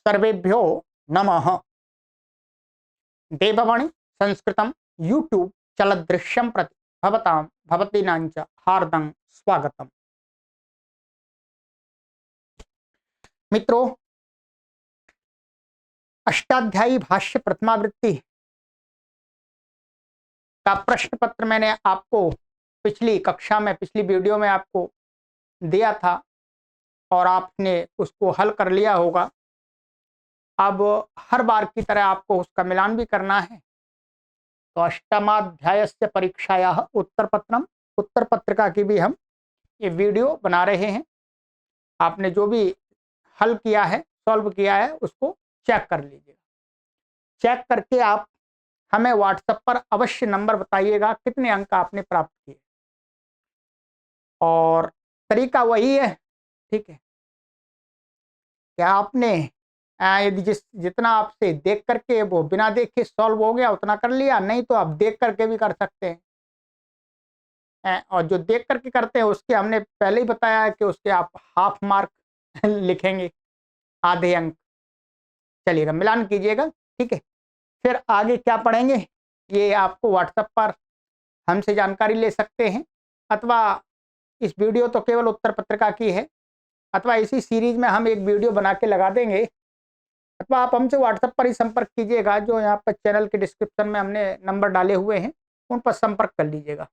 सर्वेभ्यो नमः। देववाणी संस्कृतं यूट्यूब चलदृश्यं प्रति भवतां भवतीनांच हार्दं स्वागतम्। मित्रों, अष्टाध्यायी भाष्य प्रथमावृत्ति का प्रश्न पत्र मैंने आपको पिछली कक्षा में, पिछली वीडियो में आपको दिया था और आपने उसको हल कर लिया होगा। अब हर बार की तरह आपको उसका मिलान भी करना है। तो अष्टमाध्यायस्य परीक्षायाः उत्तरपत्रम, उत्तर पत्रिका की भी हम ये वीडियो बना रहे हैं। आपने जो भी हल किया है, सॉल्व किया है, उसको चेक कर लीजिएगा। चेक करके आप हमें व्हाट्सएप पर अवश्य नंबर बताइएगा कितने अंक आपने प्राप्त किए। और तरीका वही है, ठीक है, कि आपने यदि जितना आपसे देख करके वो बिना देखे सॉल्व हो गया उतना कर लिया, नहीं तो आप देख करके भी कर सकते हैं। और जो देख करके करते हैं उसके हमने पहले ही बताया है कि उसके आप हाफ मार्क लिखेंगे, आधे अंक। चलिएगा, मिलान कीजिएगा, ठीक है। फिर आगे क्या पढ़ेंगे ये आपको व्हाट्सएप पर हमसे जानकारी ले सकते हैं, अथवा इस वीडियो तो केवल उत्तर पत्रिका की है, अथवा इसी सीरीज में हम एक वीडियो बना के लगा देंगे, अथवा आप हमसे व्हाट्सएप पर ही संपर्क कीजिएगा। जो यहाँ पर चैनल के डिस्क्रिप्शन में हमने नंबर डाले हुए हैं उन पर संपर्क कर लीजिएगा।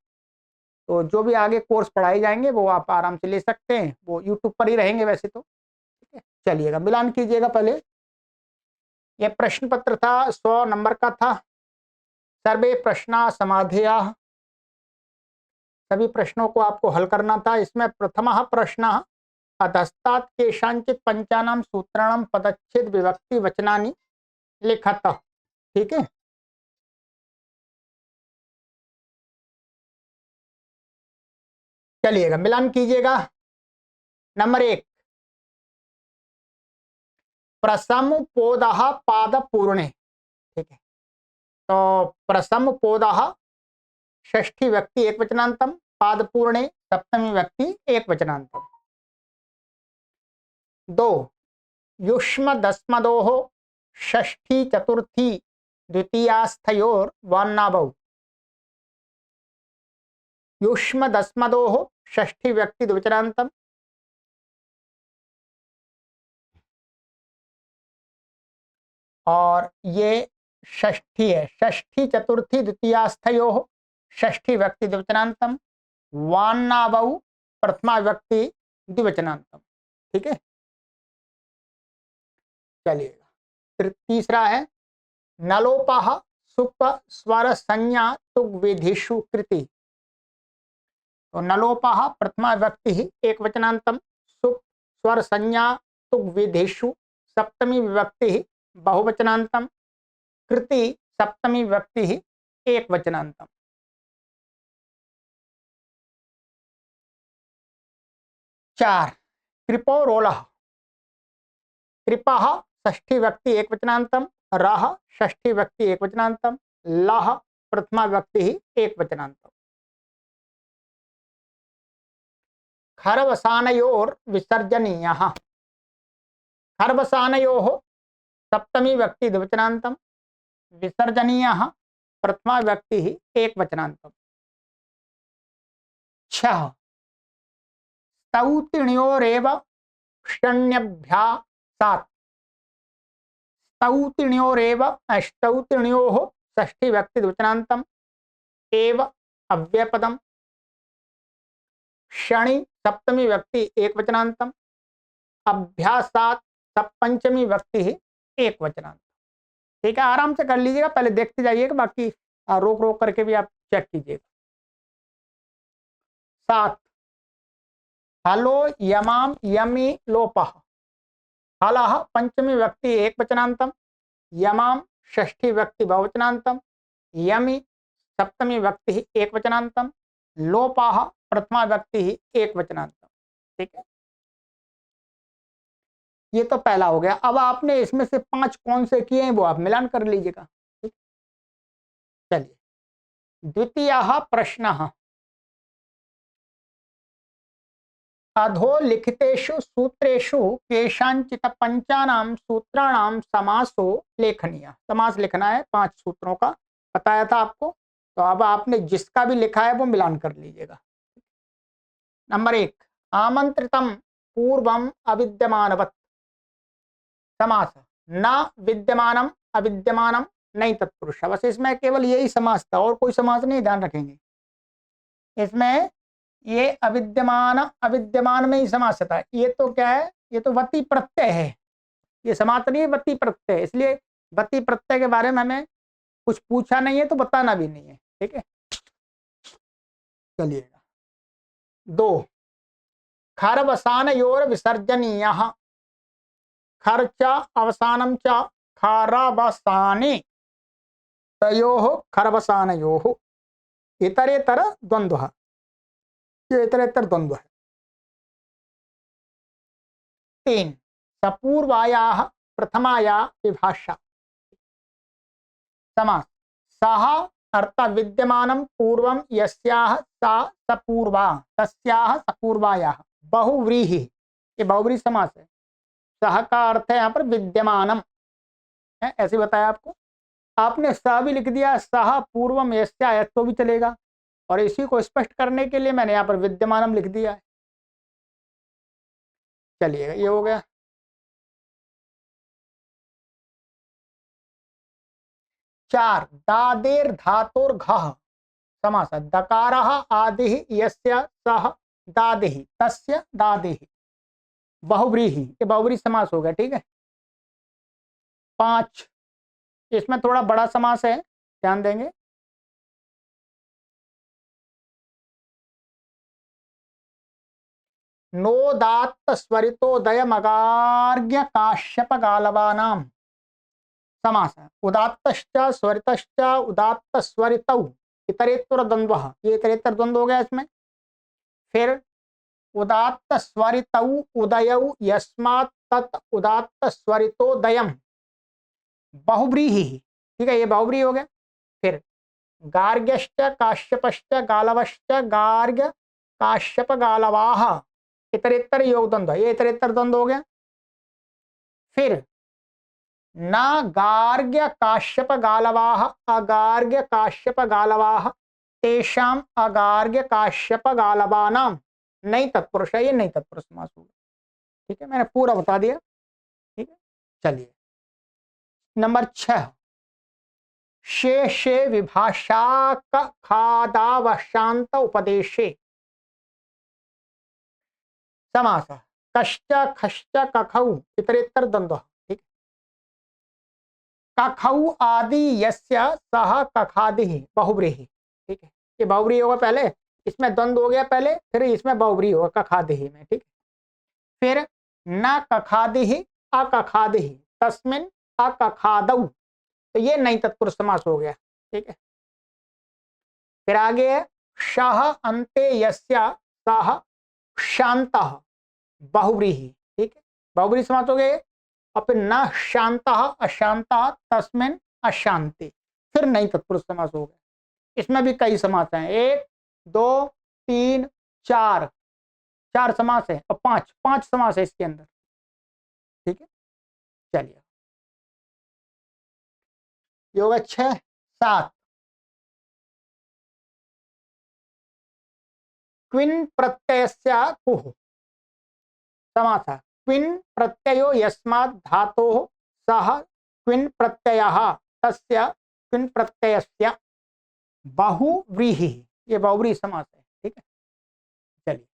तो जो भी आगे कोर्स पढ़ाए जाएंगे वो आप आराम से ले सकते हैं, वो यूट्यूब पर ही रहेंगे वैसे तो, ठीक है। चलिएगा, मिलान कीजिएगा। पहले यह प्रश्न पत्र था, 100 नंबर का था। सर्वे प्रश्ना समाधेया, सभी प्रश्नों को आपको हल करना था। इसमें प्रथमः प्रश्नः अधस्तात् केषांचित् पंचानां सूत्राणां पदच्छेद विभक्ति वचनानि लिखत, ठीक है। चलिएगा, मिलान कीजिएगा। नंबर 1, प्रसमपोदः पादपूर्णे, ठीक है। तो प्रसमपोदः षष्ठी व्यक्ति एकवचनांतम, पादपूर्णे सप्तमी व्यक्ति एकवचनांतम। 2, युष्मदस्मदोः षष्ठी चतुर्थी द्वितीयास्थयोर वर्णावौ। युष्मदस्मदोः षष्ठी व्यक्ति द्विवचनांतम, और ये षष्ठी है। षष्ठी चतुर्थी द्वितीयास्थयोः षष्ठी व्यक्ति द्विवचनांतम, वान्नावौ प्रथमा व्यक्ति द्विवचनांतम, ठीक है। चलिएगा, तीसरा है नलोपः सुप स्वर संज्ञा तुग विधिषु कृति। तो नलोपः प्रथमा व्यक्ति एक वचनांतम, सुप स्वर संज्ञा तुग विधिषु सप्तमी विभक्ति बहुवचनांतम, कृति सप्तमी व्यक्ति एक वचनांतम। 4, कृपोरोलः, कृपः षष्ठी व्यक्ति एक वचनांतम, रह षष्ठी व्यक्ति एक वचनांतम, लह प्रथमा व्यक्ति एक वचनांतम। खरवसानयोर विसर्जनीयः, खरवसानयोः सप्तमी व्यक्ति द्विवचनांतम, विसर्जनीयः प्रथमा व्यक्ति एक वचनांतम। 6, स्तौतिण्योरेव षण्यभ्यासात्, स्तौतिण्योरेव स्तौतिण्योः षष्ठी व्यक्ति द्विवचनांतम, एव अव्ययपदम, शनि सप्तमी व्यक्ति एक वचनांतम, अभ्यासात पंचमी व्यक्ति एक वचनांत, ठीक है। आराम से कर लीजिएगा, पहले देखते जाइएगा, बाकी रोक रोक करके भी आप चेक कीजिएगा। 7, हलो यमाम यमी लोपः, हलः पंचमी व्यक्ति एक वचनांतम, यमाम षष्ठी व्यक्ति बहुवचनांतम, यमी सप्तमी व्यक्ति एक वचनांतम, लोपः प्रथमा व्यक्ति एक वचनांतम, ठीक है। ये तो पहला हो गया। अब आपने इसमें से 5 कौन से किए हैं वो आप मिलान कर लीजिएगा, ठीक। चलिए, द्वितीयः प्रश्नः, अधोलिखितेषु सूत्रेषु केषांचित पंचानाम सूत्राणाम समासो लेखनीय। समास लिखना है 5 सूत्रों का, बताया था आपको। तो अब आपने जिसका भी लिखा है वो मिलान कर लीजिएगा। नंबर 1, आमंत्रितम पूर्वम अविद्यमानवत् समास, न विद्यमानम अविद्यमानम नहीं तत्पुरुष। बस इसमें केवल यही समास था और कोई समास नहीं, ध्यान रखेंगे। इसमें ये अविद्यमान अविद्यमान में ही समास था। ये तो क्या है, ये तो वती प्रत्यय है, ये समास नहीं है, वती प्रत्यय। इसलिए वती प्रत्यय के बारे में हमें कुछ पूछा नहीं है तो बताना भी नहीं है, ठीक है। चलिएगा 2, खरवसानयोर विसर्जनीय, खर्च अवसानम च खरवसाने तयोः खरवसानयोः इतरेतर द्वंद्वः। ये इतरेतर द्वंद्व है। 3, सपूर्वायाः प्रथमाया विभाषा समास, सः अर्थ विद्यमानं पूर्वं यस्याः सा सपूर्वा तस्याः सपूर्वायाः बहुव्रीहि। ये बहुव्रीहि समास है। सह का अर्थ है यहाँ पर विद्यमानम है, ऐसे बताया आपको। आपने स भी लिख दिया, सह पूर्वम यस्या तो भी चलेगा, और इसी को स्पष्ट करने के लिए मैंने यहाँ पर विद्यमानम लिख दिया है। चलिएगा, ये हो गया। 4, दादेर धातुर घः समास, दकारः आदिः यस्य सः दादिः तस्य दादिः बहुव्रीहि। ये बहुव्रीहि समास हो गया, ठीक है। 5, इसमें थोड़ा बड़ा समास है, ध्यान देंगे। नोदात्त स्वरितोदय मगार्ग्य काश्यप गालवानाम समास, उदात्तश्च स्वरितश्च उदात्त स्वरितौ इतरेतर द्वंद्वः। ये इतरेतर द्वंद्व हो गया इसमें। फिर उदात्त स्वरितौ उदयौ यस्मात् तत् उदात्त स्वरितोदयम बहुव्रीहि, ठीक है, ये बहुव्रीहि हो गया। फिर गार्ग्यश्च काश्यपश्च गालवश्च गार्ग्य काश्यप गालवाः इतरेतर योग द्वंद्व, ये इतरेतर द्वंद्व हो गया। फिर न गार्ग्य काश्यप गालवाः अगार्ग्य काश्यप गालवाः तेषाम अगार्ग्य काश्यप गालवानाम नहीं तत्पुरुष है, ये नहीं तत्पुरुष समास होगा, ठीक है। मैंने पूरा बता दिया, ठीक है। चलिए नंबर 6, शेषे विभाषा खादावशांत उपदेशे समास, कश्च खश्च कखौ इतरेतर द्वंद्व, ठीक। कखौ आदि यस्य सह कखादिः बहुव्रीहि, ठीक है। ये बहुव्रीहि होगा पहले, इसमें द्वंद्व हो गया पहले, फिर इसमें बहुव्रीहि होगा कखादिः में, ठीक है। फिर न कखादिः अकखादिः तस्मिन् अकखादौ, तो ये नहीं तत्पुरुष समास हो गया, ठीक है। फिर आगे है शः अन्ते यस्य सः शान्तः बहुव्रीहि, ठीक है, बहुव्रीहि समास हो गए। और फिर न शान्तः अशान्तः तस्मिन् अशांति, फिर नहीं तत्पुरुष समास हो गया। इसमें भी कई समास हैं, 1 2 3 4, 4 समास है, और 5 समास है इसके अंदर, ठीक है। चलिए ये होगा 6। 7, क्विन प्रत्ययस्य कुः समास, क्विन प्रत्ययो यस्मात् धातोः सः क्विन प्रत्ययः तस्य क्विन प्रत्ययस्य बहुव्रीहि, ये बहुव्रीहि समास है, ठीक है। चलिए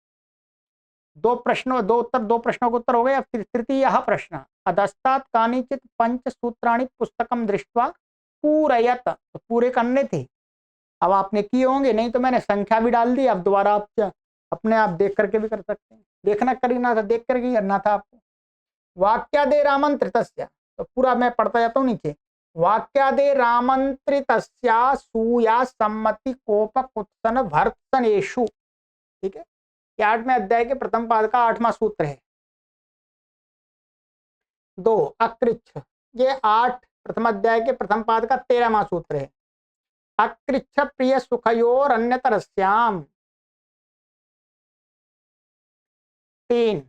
2 प्रश्नों 2 उत्तर, 2 प्रश्नों के उत्तर हो गए। अब तृतीयः प्रश्न, अधस्तात् कानिचित् पंचसूत्राणि पुस्तकं दृष्ट्वा पूरयत, तो पूरे करने थे। अब आपने किए होंगे, नहीं तो मैंने संख्या भी डाल दी। अब दोबारा आप अपने आप देख करके भी कर सकते हैं, देखना करना था, देख करके करना था आपको। वाक्यादेर आमंत्रितस्य, तो पूरा मैं पढ़ता जाता हूँ नीचे। वाक्यादेर आमंत्रितस्य सूया सम्मति कोप कुत्सन भर्त्सनेषु, ठीक है। 8वें अध्याय के प्रथम पाद का 8वां सूत्र है। 2 अकृच्छ, ये 8 प्रथम अध्याय के प्रथम पाद का 13वां सूत्र है। अकृच्छ प्रिय सुखयोर अन्यतरस्याम, 3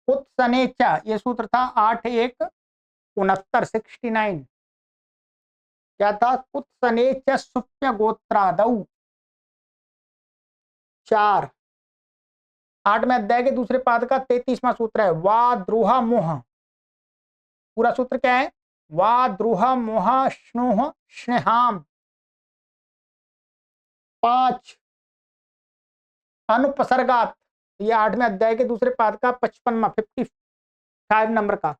उत्सने च, ये सूत्र था 8 1 69 69। क्या था? उत्सने च सुप्य गोत्रादौ। 4 8वें अध्याय के दूसरे पाद का 33वां सूत्र है वा द्रुह मोह। पूरा सूत्र क्या है? वा द्रुह मोह स्नुह स्नेहाम। 5 अनुपसर्गात, ये 8वें अध्याय के दूसरे पाद का 55वां 55 नंबर का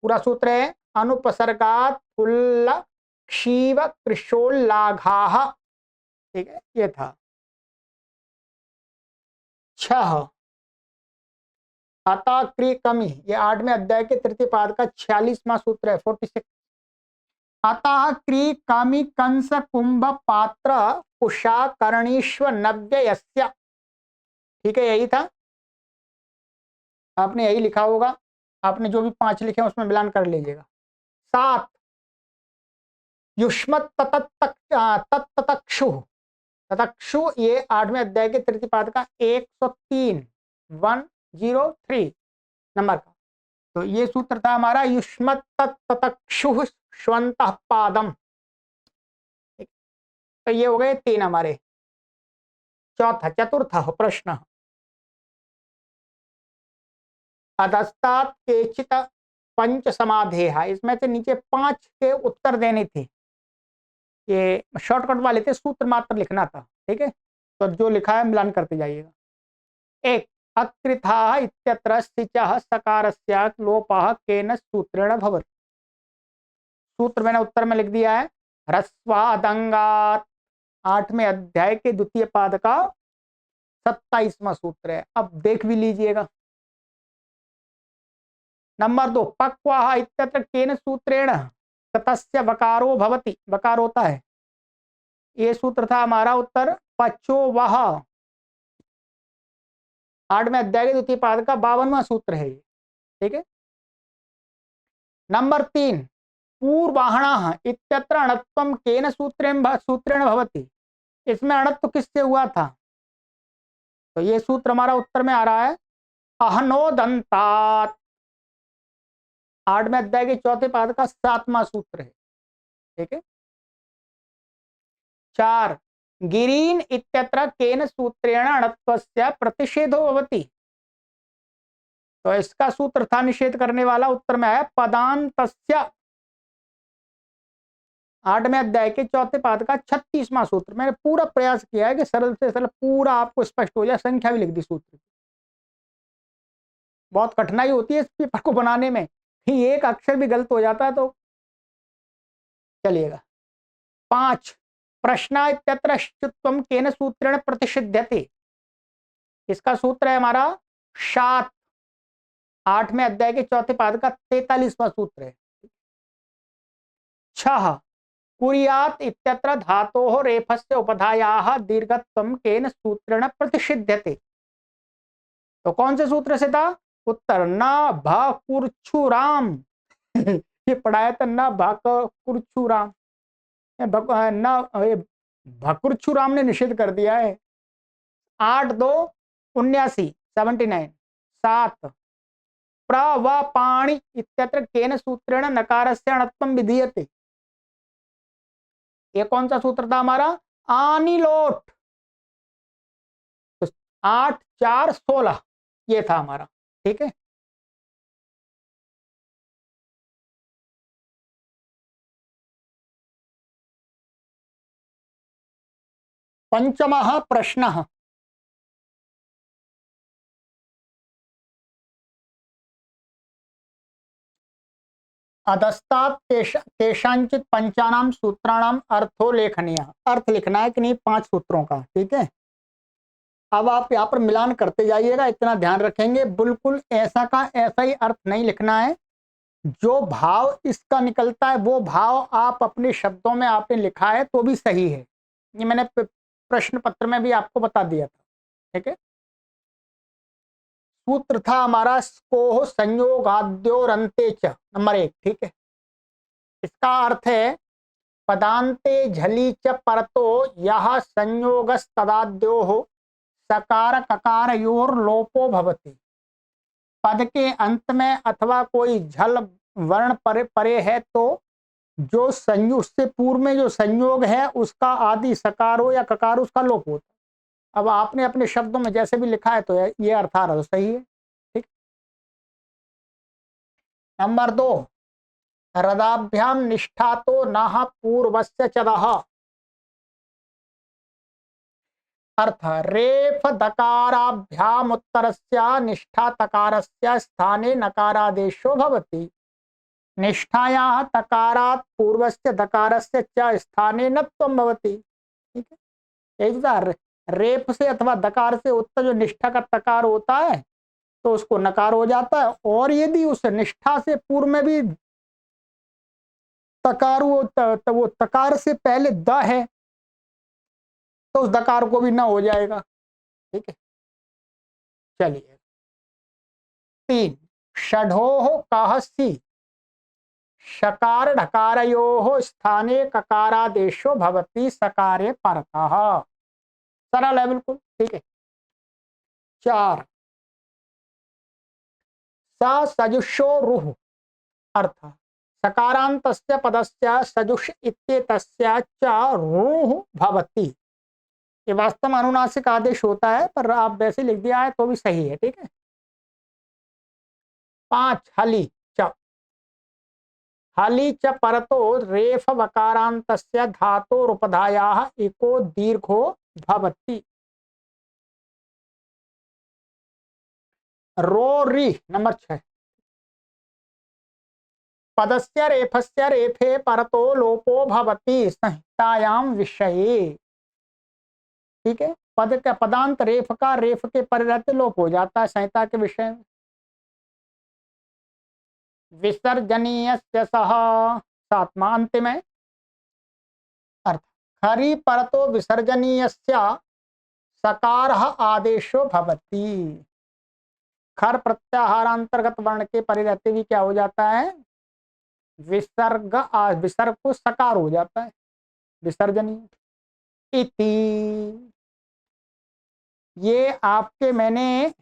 पूरा सूत्र है अनुपसर्गात फुल्ल क्षीव कृशोल्लाघाः। ठीक है, ये था। 6 अता क्री कमी, ये 8वें अध्याय के तृतीय पाद का 46वां सूत्र है 46। अतः क्री कमी कंस कुंभ पात्र कुशा कर्णीश्व नव्ययस्य। ठीक है, यही था। आपने यही लिखा होगा, आपने जो भी 5 लिखे हैं उसमें मिलान कर लीजिएगा। 7 युष्मत ततक्षु, ततक्षु ये 8वें अध्याय के तृतीय पाद का 103 103 नंबर का। तो ये सूत्र था हमारा युष्मत ततक्षु श्वंतः पादम। तो ये हो गए 3 हमारे। चतुर्थ प्रश्न अधस्तात् केचित पंच समाधेय, इसमें से नीचे 5 के उत्तर देने थे। ये शॉर्टकट वाले थे, सूत्र मात्र लिखना था। ठीक है, तो जो लिखा है मिलान करते जाइएगा। 1 अकृथा इत्यत्र सिचः सकारस्य लोपः केन सूत्रेण भवति। सूत्र मैंने उत्तर में लिख दिया है ह्रस्वादंगात्, 8वें अध्याय के द्वितीय पाद का 27वां सूत्र है। अब देख भी लीजिएगा। नंबर 2 पक्वाः इत्यत्र केन सूत्रेण तस्य वकारो भवति, वकार होता है। ये सूत्र था हमारा उत्तर पचो वह, 8वें अध्याय के द्वितीय पाद का 52वां सूत्र है। ठीक है। नंबर 3 पूर्वाहणः इत्यत्र अणत्वं केन सूत्रेण भवति, इसमें अणत्व किससे हुआ था? तो ये सूत्र हमारा उत्तर में आ रहा है अहनोदंतात, 8वें अध्याय के चौथे पाद का 7वां सूत्र है। ठीक है। 4 गिरीन इत्यत्र केन सूत्रेण अणत्वस्य प्रतिषेधो भवति, तो इसका सूत्र था निषेध करने वाला, उत्तर में है पदान्तस्य, 8वें अध्याय के चौथे पाद का 36वां सूत्र। मैंने पूरा प्रयास किया है कि सरल से सरल पूरा आपको स्पष्ट हो जाए, संख्या भी लिख दी सूत्र। बहुत कठिनाई होती है इस पेपर को बनाने में, एक अक्षर भी गलत हो जाता है तो चलिएगा। 5 प्रश्न इत्यत्र शुत्वम केन सूत्रेण प्रतिषिध्यते, इसका सूत्र है हमारा 7, 8वें अध्याय के चौथे पाद का 43वां सूत्र है। 6 कुर्यात इत्यत्र धातोः रेफस्य उपधायाः दीर्घत्वं केन सूत्रेण प्रतिषिध्यते, तो कौन से सूत्र से था? उत्तर न भकुर्छुराम। ये पढ़ाया था न भकुर्छुराम, न भकुर्छुराम ने निषेध कर दिया है। 8 2 79 79। 7 प्रवपाणि इत्यत्र केन सूत्रेण नकारस्य अणत्वं विधीयते, ये कौन सा सूत्र था हमारा? आनिलोट। 8 4 16 ये था हमारा। ठीक है। पंचमः प्रश्नः अधस्तात् केषांचित पंचानाम सूत्राणाम अर्थो लेखनीय, अर्थ लिखना है कि नहीं 5 सूत्रों का। ठीक है। अब आप यहाँ पर मिलान करते जाइएगा, इतना ध्यान रखेंगे, बिल्कुल ऐसा का ऐसा ही अर्थ नहीं लिखना है। जो भाव इसका निकलता है वो भाव आप अपने शब्दों में आपने लिखा है तो भी सही है। ये मैंने प्रश्न पत्र में भी आपको बता दिया था। ठीक है। सूत्र था हमारा स्कोह संयोगाद्योरंते च, नंबर 1। ठीक है। इसका अर्थ है पदांते झली च परतो यह संयोगस्तदाद्योः सकार ककार योर लोपो भवति। पद के अंत में अथवा कोई झल वर्ण परे परे है तो जो संयोग, उससे पूर्व में जो संयोग है उसका आदि सकार हो या ककार उसका लोप होता है। अब आपने अपने शब्दों में जैसे भी लिखा है तो ये अर्थ आ रहा तो सही है। ठीक। नंबर 2, हृदाभ्याम निष्ठा तो न पूर्वस्य चदः। अर्थ रेफ दकाराभ्याम उत्तरस्य निष्ठा तकारस्य स्थाने नकारादेशो भवति। निष्ठायाः तकारात् पूर्वस्य दकारस्य च स्थाने नत्वं भवति। ठीक है, एक रेफ से अथवा दकार से उत्तर जो निष्ठा का तकार होता है तो उसको नकार हो जाता है, और यदि उस निष्ठा से पूर्व में भी तकार वो तकार से पहले द है तो उस दकार को भी न हो जाएगा। ठीक है, चलिए 3, षढ़ोः कहसि शकार ढकारयोः स्थाने ककारादेशो भवति सकारे परतः। सरल है बिल्कुल। ठीक है। 4, स सजुषो रुः। अर्थ सकारांतस्य पदस्य सजुष इत्येतस्य च रुः भवति। ये वास्तव में अनुनासिक आदेश होता है, पर आप वैसे लिख दिया है तो भी सही है। ठीक है। 5, हलि च। हलि च परतो रेफ वकारांतस्य धातोरुपधायाः इको दीर्घो भवति। रोरि नंबर 6, पदस्य रेफस्य रेफे परतो लोपो भवति संहितायां विषये। ठीक है, पद का पदांत रेफ का रेफ के पर रहते लोप हो जाता है संहिता के विषय में। विसर्जनीयस्य सह 7वां अंतिम है। अर्थ खरि परतो विसर्जनीयस्य सकारः आदेशो भवति। खर प्रत्याहारांतर्गत वर्ण के परे रहते भी क्या हो जाता है, विसर्ग विसर्ग को सकार हो जाता है, विसर्जनीय। इति, ये आपके मैंने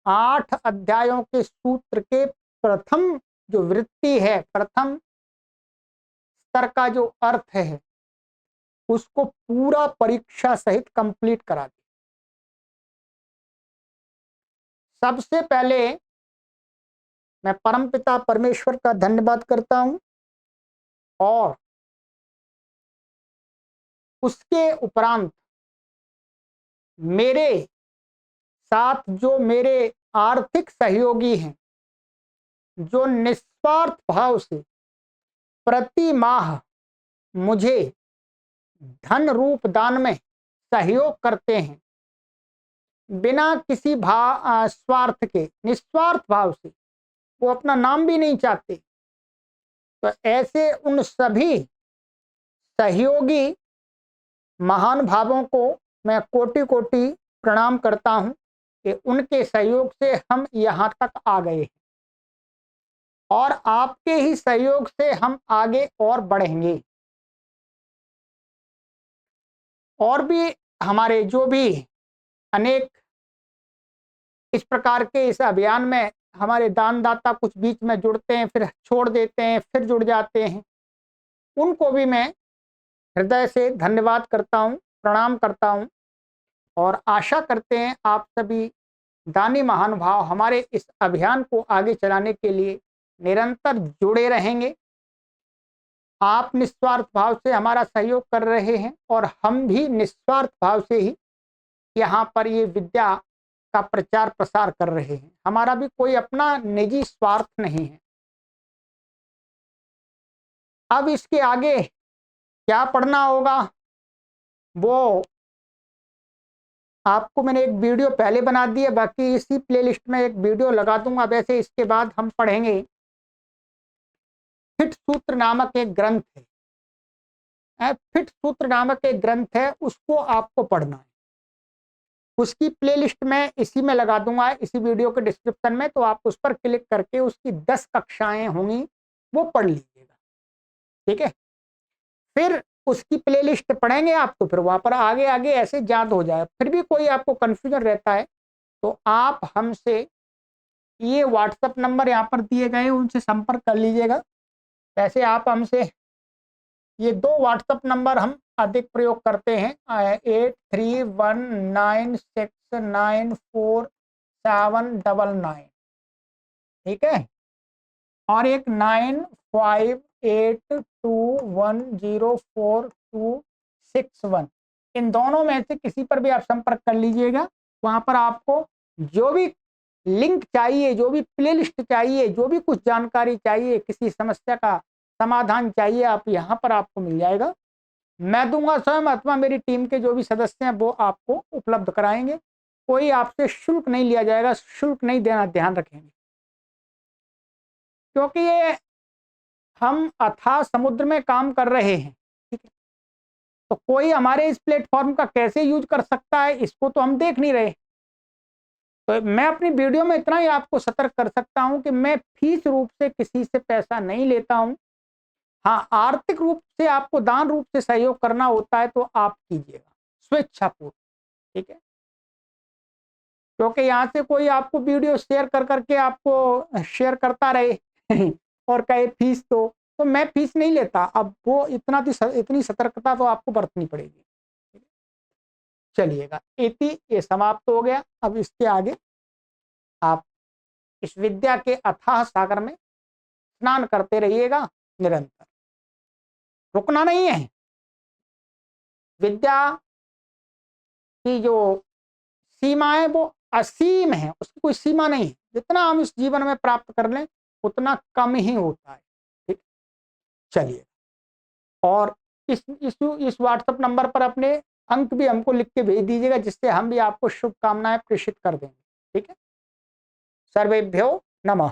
8 अध्यायों के सूत्र के प्रथम जो वृत्ति है, प्रथम स्तर का जो अर्थ है, उसको पूरा परीक्षा सहित कंप्लीट करा दिया। सबसे पहले मैं परमपिता परमेश्वर का धन्यवाद करता हूं, और उसके उपरांत मेरे साथ जो मेरे आर्थिक सहयोगी हैं, जो निस्वार्थ भाव से प्रति माह मुझे धन रूप दान में सहयोग करते हैं, बिना किसी स्वार्थ के, निस्वार्थ भाव से, वो अपना नाम भी नहीं चाहते, तो ऐसे उन सभी सहयोगी महान भावों को मैं कोटि कोटि प्रणाम करता हूं कि उनके सहयोग से हम यहाँ तक आ गए हैं, और आपके ही सहयोग से हम आगे और बढ़ेंगे। और भी हमारे जो भी अनेक इस प्रकार के इस अभियान में हमारे दानदाता कुछ बीच में जुड़ते हैं, फिर छोड़ देते हैं, फिर जुड़ जाते हैं, उनको भी मैं हृदय से धन्यवाद करता हूं, प्रणाम करता हूं, और आशा करते हैं आप सभी दानी महानुभाव हमारे इस अभियान को आगे चलाने के लिए निरंतर जुड़े रहेंगे। आप निस्वार्थ भाव से हमारा सहयोग कर रहे हैं, और हम भी निस्वार्थ भाव से ही यहाँ पर ये विद्या का प्रचार प्रसार कर रहे हैं। हमारा भी कोई अपना निजी स्वार्थ नहीं है। अब इसके आगे क्या पढ़ना होगा वो आपको मैंने एक वीडियो पहले बना दी है, बाकी इसी प्लेलिस्ट में एक वीडियो लगा दूंगा। वैसे इसके बाद हम पढ़ेंगे फिट सूत्र नामक एक ग्रंथ है, फिट सूत्र नामक एक ग्रंथ है, उसको आपको पढ़ना है। उसकी प्लेलिस्ट में इसी में लगा दूंगा, इसी वीडियो के डिस्क्रिप्शन में, तो आप उस पर क्लिक करके उसकी 10 कक्षाएं होंगी वो पढ़ लीजिएगा। ठीक है, फिर उसकी प्लेलिस्ट पढ़ेंगे आप तो फिर वहां पर आगे आगे ऐसे याद हो जाए। फिर भी कोई आपको कंफ्यूजन रहता है तो आप हमसे ये व्हाट्सएप नंबर यहाँ पर दिए गए उनसे संपर्क कर लीजिएगा। वैसे आप हमसे ये 2 व्हाट्सएप नंबर हम अधिक प्रयोग करते हैं, 8319694799, ठीक है, और एक 9582104261। इन दोनों में से किसी पर भी आप संपर्क कर लीजिएगा। वहां पर आपको जो भी लिंक चाहिए, जो भी प्लेलिस्ट चाहिए, जो भी कुछ जानकारी चाहिए, किसी समस्या का समाधान चाहिए, आप यहाँ पर आपको मिल जाएगा। मैं दूंगा स्वयं अथवा मेरी टीम के जो भी सदस्य हैं वो आपको उपलब्ध कराएंगे। कोई आपसे शुल्क नहीं लिया जाएगा, शुल्क नहीं देना, ध्यान रखेंगे, क्योंकि ये हम अथाह समुद्र में काम कर रहे हैं, ठीक है। तो कोई हमारे इस प्लेटफॉर्म का कैसे यूज कर सकता है इसको तो हम देख नहीं रहे। तो मैं अपनी वीडियो में इतना ही आपको सतर्क कर सकता हूं कि मैं फीस रूप से किसी से पैसा नहीं लेता हूं। हाँ, आर्थिक रूप से आपको दान रूप से सहयोग करना होता है तो आप कीजिएगा स्वेच्छापूर्वक, ठीक है। क्योंकि यहाँ से कोई आपको वीडियो शेयर कर करके आपको शेयर करता रहे और कहे फीस तो मैं फीस नहीं लेता। अब वो इतनी सतर्कता तो आपको बरतनी पड़ेगी। चलिएगा, इति ये समाप्त हो गया। अब इसके आगे आप इस विद्या के अथाह सागर में स्नान करते रहिएगा निरंतर, रुकना नहीं है। विद्या की जो सीमा है वो असीम है, उसकी कोई सीमा नहीं है। जितना हम इस जीवन में प्राप्त कर लें उतना कम ही होता है, ठीक। चलिए, और इस व्हाट्सएप नंबर पर अपने अंक भी हमको लिख के भेज दीजिएगा, जिससे हम भी आपको शुभकामनाएं प्रेषित कर देंगे, ठीक है। सर्वेभ्यो नमः।